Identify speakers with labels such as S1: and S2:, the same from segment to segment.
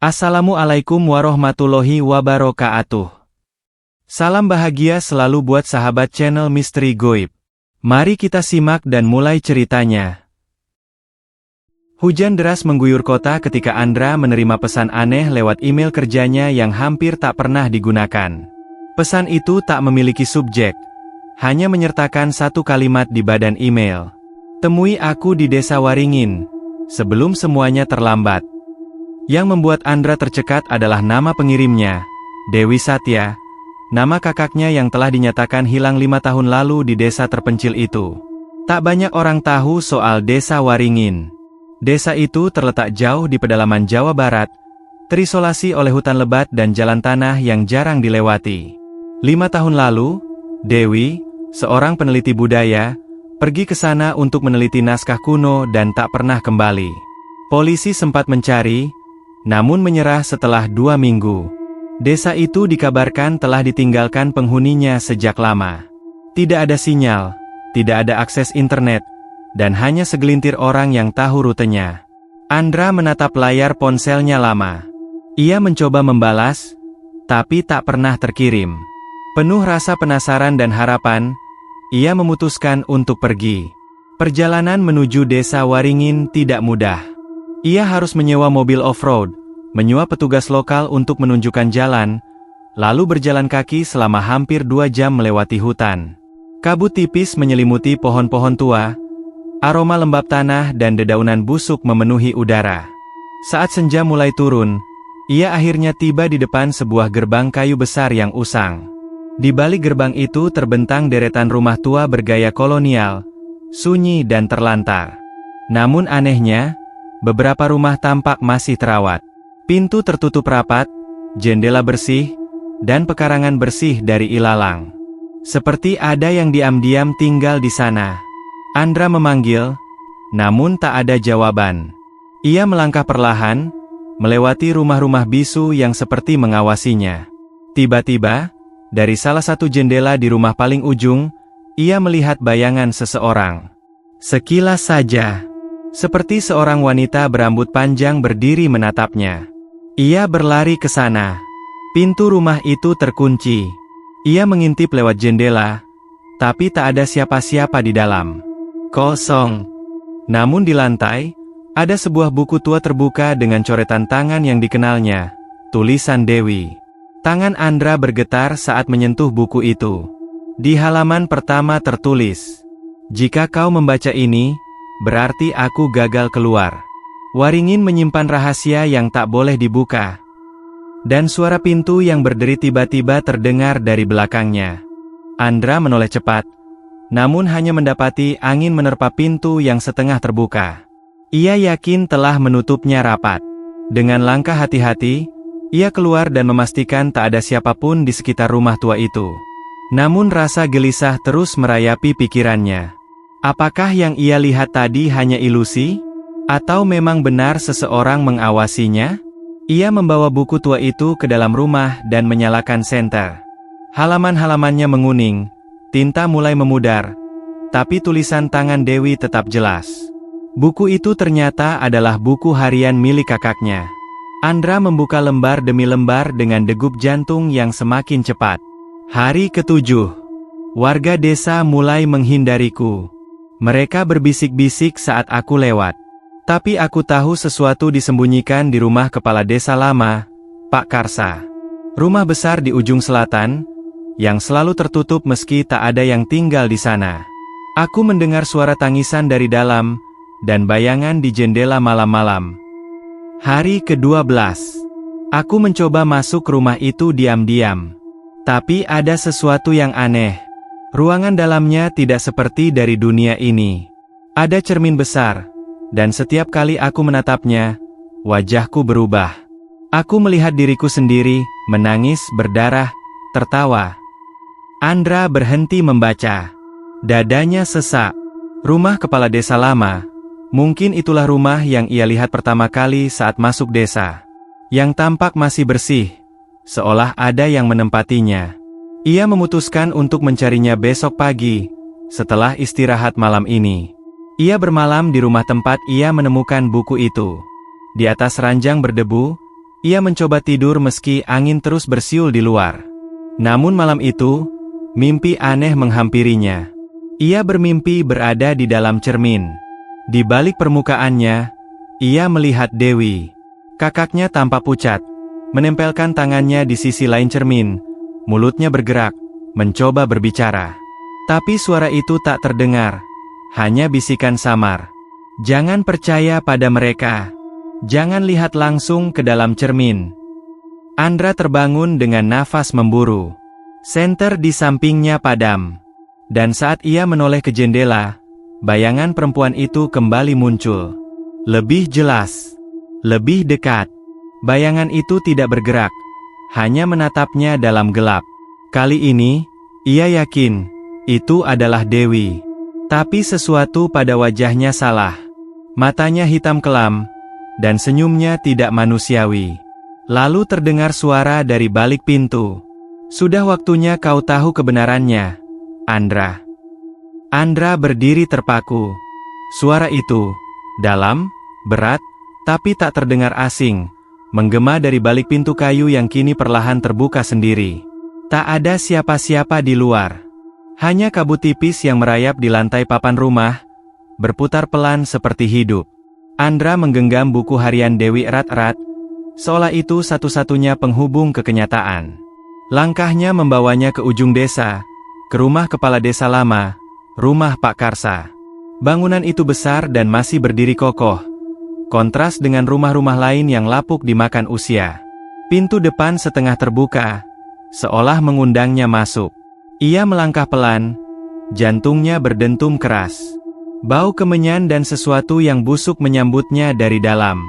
S1: Assalamualaikum warahmatullahi wabarakatuh. Salam bahagia selalu buat sahabat channel Misteri Goib. Mari kita simak dan mulai ceritanya. Hujan deras mengguyur kota ketika Andra menerima pesan aneh lewat email kerjanya yang hampir tak pernah digunakan. Pesan itu tak memiliki subjek, hanya menyertakan satu kalimat di badan email. Temui aku di Desa Waringin, sebelum semuanya terlambat. Yang membuat Andra tercekat adalah nama pengirimnya, Dewi Satya, nama kakaknya yang telah dinyatakan hilang 5 tahun lalu di desa terpencil itu. Tak banyak orang tahu soal Desa Waringin. Desa itu terletak jauh di pedalaman Jawa Barat, terisolasi oleh hutan lebat dan jalan tanah yang jarang dilewati. 5 tahun lalu, Dewi, seorang peneliti budaya, pergi ke sana untuk meneliti naskah kuno dan tak pernah kembali. Polisi sempat mencari, namun menyerah setelah 2 minggu. Desa itu dikabarkan telah ditinggalkan penghuninya sejak lama. Tidak ada sinyal, tidak ada akses internet, dan hanya segelintir orang yang tahu rutenya. Andra menatap layar ponselnya lama. Ia mencoba membalas, tapi tak pernah terkirim. Penuh rasa penasaran dan harapan, ia memutuskan untuk pergi. Perjalanan menuju Desa Waringin tidak mudah. Ia harus menyewa mobil off-road, menyuap petugas lokal untuk menunjukkan jalan, lalu berjalan kaki selama hampir 2 jam melewati hutan. Kabut tipis menyelimuti pohon-pohon tua, aroma lembab tanah dan dedaunan busuk memenuhi udara. Saat senja mulai turun, ia akhirnya tiba di depan sebuah gerbang kayu besar yang usang. Di balik gerbang itu terbentang deretan rumah tua bergaya kolonial, sunyi dan terlantar. Namun anehnya, beberapa rumah tampak masih terawat. Pintu tertutup rapat, jendela bersih, dan pekarangan bersih dari ilalang. Seperti ada yang diam-diam tinggal di sana. Andra memanggil, namun tak ada jawaban. Ia melangkah perlahan, melewati rumah-rumah bisu yang seperti mengawasinya. Tiba-tiba, dari salah satu jendela di rumah paling ujung, ia melihat bayangan seseorang. Sekilas saja, seperti seorang wanita berambut panjang berdiri menatapnya. Ia berlari ke sana. Pintu rumah itu terkunci. Ia mengintip lewat jendela, tapi tak ada siapa-siapa di dalam. Kosong. Namun di lantai, ada sebuah buku tua terbuka dengan coretan tangan yang dikenalnya, tulisan Dewi. Tangan Andra bergetar saat menyentuh buku itu. Di halaman pertama tertulis, "Jika kau membaca ini, berarti aku gagal keluar. Waringin menyimpan rahasia yang tak boleh dibuka." Dan suara pintu yang berderi tiba-tiba terdengar dari belakangnya. Andra menoleh cepat, namun hanya mendapati angin menerpa pintu yang setengah terbuka. Ia yakin telah menutupnya rapat. Dengan langkah hati-hati, ia keluar dan memastikan tak ada siapapun di sekitar rumah tua itu. Namun rasa gelisah terus merayapi pikirannya. Apakah yang ia lihat tadi hanya ilusi? Atau memang benar seseorang mengawasinya? Ia membawa buku tua itu ke dalam rumah dan menyalakan senter. Halaman-halamannya menguning, tinta mulai memudar, tapi tulisan tangan Dewi tetap jelas. Buku itu ternyata adalah buku harian milik kakaknya. Andra membuka lembar demi lembar dengan degup jantung yang semakin cepat. Hari ke-7. Warga desa mulai menghindariku. Mereka berbisik-bisik saat aku lewat. Tapi aku tahu sesuatu disembunyikan di rumah kepala desa lama, Pak Karsa. Rumah besar di ujung selatan, yang selalu tertutup meski tak ada yang tinggal di sana. Aku mendengar suara tangisan dari dalam, dan bayangan di jendela malam-malam. Hari ke-12. Aku mencoba masuk rumah itu diam-diam. Tapi ada sesuatu yang aneh. Ruangan dalamnya tidak seperti dari dunia ini. Ada cermin besar, dan setiap kali aku menatapnya, wajahku berubah. Aku melihat diriku sendiri, menangis, berdarah, tertawa. Andra berhenti membaca. Dadanya sesak. Rumah kepala desa lama. Mungkin itulah rumah yang ia lihat pertama kali saat masuk desa. Yang tampak masih bersih, seolah ada yang menempatinya. Ia memutuskan untuk mencarinya besok pagi, setelah istirahat malam ini. Ia bermalam di rumah tempat ia menemukan buku itu. Di atas ranjang berdebu, Ia mencoba tidur meski angin terus bersiul di luar. Namun malam itu, mimpi aneh menghampirinya. Ia bermimpi berada di dalam cermin. Di balik permukaannya, ia melihat Dewi. Kakaknya tampak pucat, menempelkan tangannya di sisi lain cermin. Mulutnya bergerak, mencoba berbicara. Tapi suara itu tak terdengar, hanya bisikan samar. Jangan percaya pada mereka. Jangan lihat langsung ke dalam cermin. Andra terbangun dengan nafas memburu. Senter di sampingnya padam. Dan saat ia menoleh ke jendela, bayangan perempuan itu kembali muncul. Lebih jelas. Lebih dekat. Bayangan itu tidak bergerak, hanya menatapnya dalam gelap. Kali ini, ia yakin, itu adalah Dewi. Tapi sesuatu pada wajahnya salah. Matanya hitam kelam, dan senyumnya tidak manusiawi. Lalu terdengar suara dari balik pintu. Sudah waktunya kau tahu kebenarannya, Andra. Andra berdiri terpaku. Suara itu, dalam, berat, tapi tak terdengar asing, menggema dari balik pintu kayu yang kini perlahan terbuka sendiri. Tak ada siapa-siapa di luar. Hanya kabut tipis yang merayap di lantai papan rumah, berputar pelan seperti hidup. Andra menggenggam buku harian Dewi erat-erat, seolah itu satu-satunya penghubung ke kenyataan. Langkahnya membawanya ke ujung desa, ke rumah kepala desa lama, rumah Pak Karsa. Bangunan itu besar dan masih berdiri kokoh, kontras dengan rumah-rumah lain yang lapuk dimakan usia. Pintu depan setengah terbuka, seolah mengundangnya masuk. Ia melangkah pelan, jantungnya berdentum keras. Bau kemenyan dan sesuatu yang busuk menyambutnya dari dalam.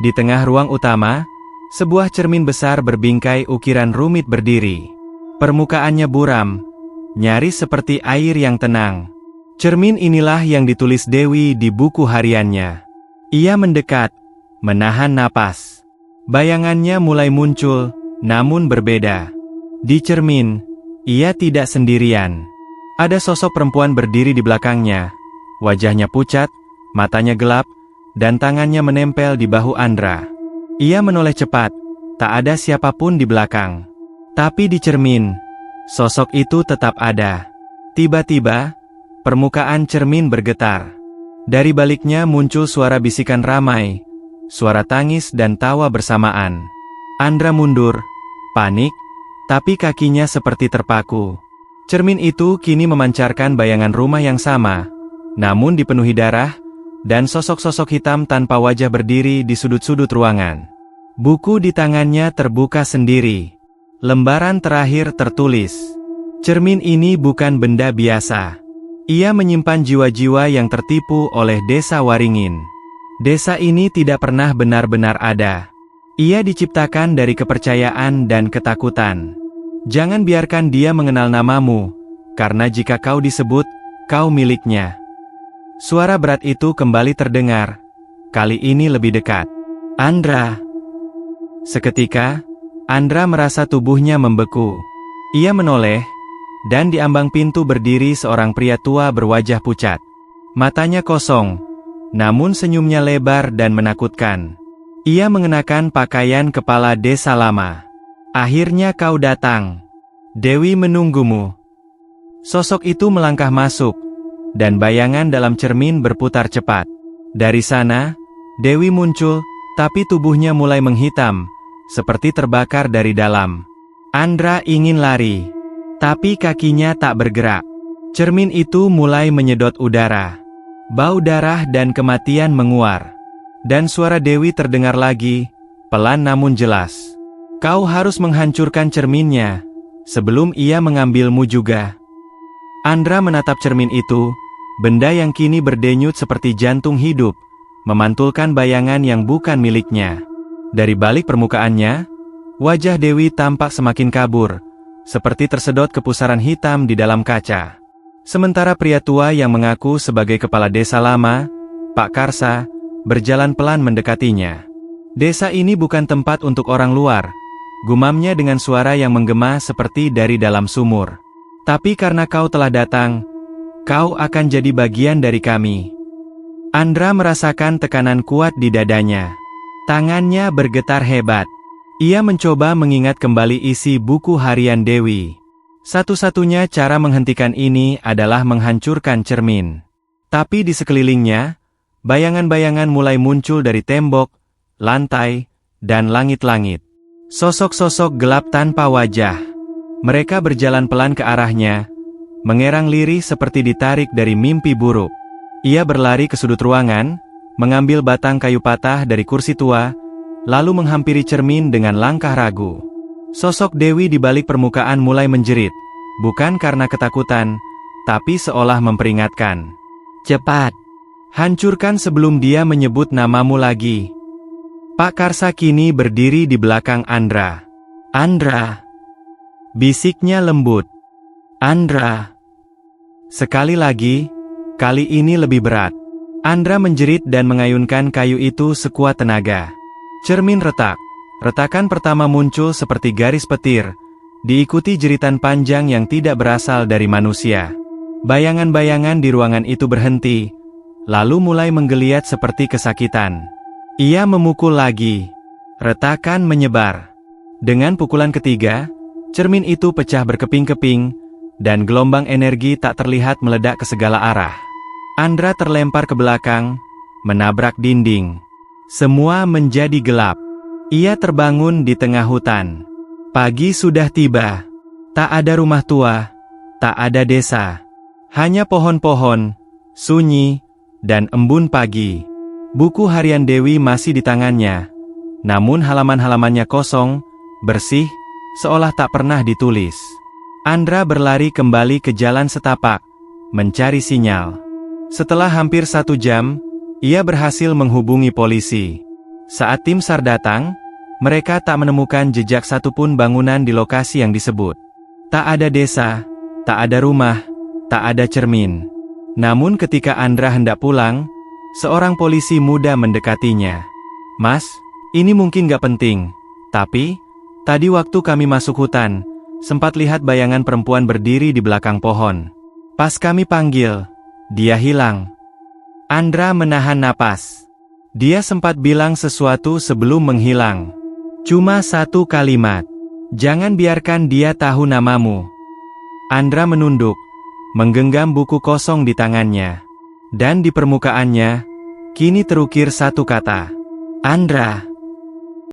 S1: Di tengah ruang utama, sebuah cermin besar berbingkai ukiran rumit berdiri. Permukaannya buram, nyaris seperti air yang tenang. Cermin inilah yang ditulis Dewi di buku hariannya. Ia mendekat, menahan napas. Bayangannya mulai muncul, namun berbeda. Di cermin, ia tidak sendirian. Ada sosok perempuan berdiri di belakangnya. Wajahnya pucat, matanya gelap, dan tangannya menempel di bahu Andra. Ia menoleh cepat, tak ada siapapun di belakang. Tapi di cermin, sosok itu tetap ada. Tiba-tiba, permukaan cermin bergetar. Dari baliknya muncul suara bisikan ramai, suara tangis dan tawa bersamaan. Andra mundur, panik, tapi kakinya seperti terpaku. Cermin itu kini memancarkan bayangan rumah yang sama, namun dipenuhi darah, dan sosok-sosok hitam tanpa wajah berdiri di sudut-sudut ruangan. Buku di tangannya terbuka sendiri. Lembaran terakhir tertulis. Cermin ini bukan benda biasa. Ia menyimpan jiwa-jiwa yang tertipu oleh desa Waringin. Desa ini tidak pernah benar-benar ada. Ia diciptakan dari kepercayaan dan ketakutan. Jangan biarkan dia mengenal namamu, karena jika kau disebut, kau miliknya. Suara berat itu kembali terdengar, kali ini lebih dekat. Andra. Seketika, Andra merasa tubuhnya membeku. Ia menoleh, dan di ambang pintu berdiri seorang pria tua berwajah pucat. Matanya kosong, namun senyumnya lebar dan menakutkan. Ia mengenakan pakaian kepala desa lama. Akhirnya kau datang. Dewi menunggumu. Sosok itu melangkah masuk, dan bayangan dalam cermin berputar cepat. Dari sana, Dewi muncul, tapi tubuhnya mulai menghitam, seperti terbakar dari dalam. Andra ingin lari, tapi kakinya tak bergerak. Cermin itu mulai menyedot udara. Bau darah dan kematian menguar. Dan suara Dewi terdengar lagi, pelan namun jelas. Kau harus menghancurkan cerminnya, sebelum ia mengambilmu juga. Andra menatap cermin itu, benda yang kini berdenyut seperti jantung hidup, memantulkan bayangan yang bukan miliknya. Dari balik permukaannya, wajah Dewi tampak semakin kabur, seperti tersedot ke pusaran hitam di dalam kaca. Sementara pria tua yang mengaku sebagai kepala desa lama, Pak Karsa, berjalan pelan mendekatinya. Desa ini bukan tempat untuk orang luar, gumamnya dengan suara yang menggema seperti dari dalam sumur. Tapi karena kau telah datang, kau akan jadi bagian dari kami. Andra merasakan tekanan kuat di dadanya. Tangannya bergetar hebat. Ia mencoba mengingat kembali isi buku harian Dewi. Satu-satunya cara menghentikan ini adalah menghancurkan cermin. Tapi di sekelilingnya, bayangan-bayangan mulai muncul dari tembok, lantai, dan langit-langit. Sosok-sosok gelap tanpa wajah. Mereka berjalan pelan ke arahnya, mengerang lirih seperti ditarik dari mimpi buruk. Ia berlari ke sudut ruangan, mengambil batang kayu patah dari kursi tua, lalu menghampiri cermin dengan langkah ragu. Sosok Dewi di balik permukaan mulai menjerit, bukan karena ketakutan, tapi seolah memperingatkan. Cepat! Hancurkan sebelum dia menyebut namamu lagi. Pak Karsa kini berdiri di belakang Andra. Andra! Bisiknya lembut. Andra! Sekali lagi, kali ini lebih berat. Andra menjerit dan mengayunkan kayu itu sekuat tenaga. Cermin retak. Retakan pertama muncul seperti garis petir, diikuti jeritan panjang yang tidak berasal dari manusia. Bayangan-bayangan di ruangan itu berhenti, lalu mulai menggeliat seperti kesakitan. Ia memukul lagi. Retakan menyebar. Dengan pukulan ketiga, cermin itu pecah berkeping-keping, dan gelombang energi tak terlihat meledak ke segala arah. Andra terlempar ke belakang, menabrak dinding. Semua menjadi gelap. Ia terbangun di tengah hutan. Pagi sudah tiba. Tak ada rumah tua, tak ada desa. Hanya pohon-pohon, sunyi, dan embun pagi. Buku harian Dewi masih di tangannya. Namun halaman-halamannya kosong, bersih, seolah tak pernah ditulis. Andra berlari kembali ke jalan setapak, mencari sinyal. Setelah hampir 1 jam, ia berhasil menghubungi polisi. Saat tim SAR datang, mereka tak menemukan jejak satupun bangunan di lokasi yang disebut. Tak ada desa, tak ada rumah, tak ada cermin. Namun ketika Andra hendak pulang, seorang polisi muda mendekatinya. Mas, ini mungkin gak penting, tapi, tadi waktu kami masuk hutan, sempat lihat bayangan perempuan berdiri di belakang pohon. Pas kami panggil, dia hilang. Andra menahan napas. Dia sempat bilang sesuatu sebelum menghilang. Cuma 1 kalimat. Jangan biarkan dia tahu namamu. Andra menunduk, menggenggam buku kosong di tangannya. Dan di permukaannya, kini terukir 1 kata. Andra.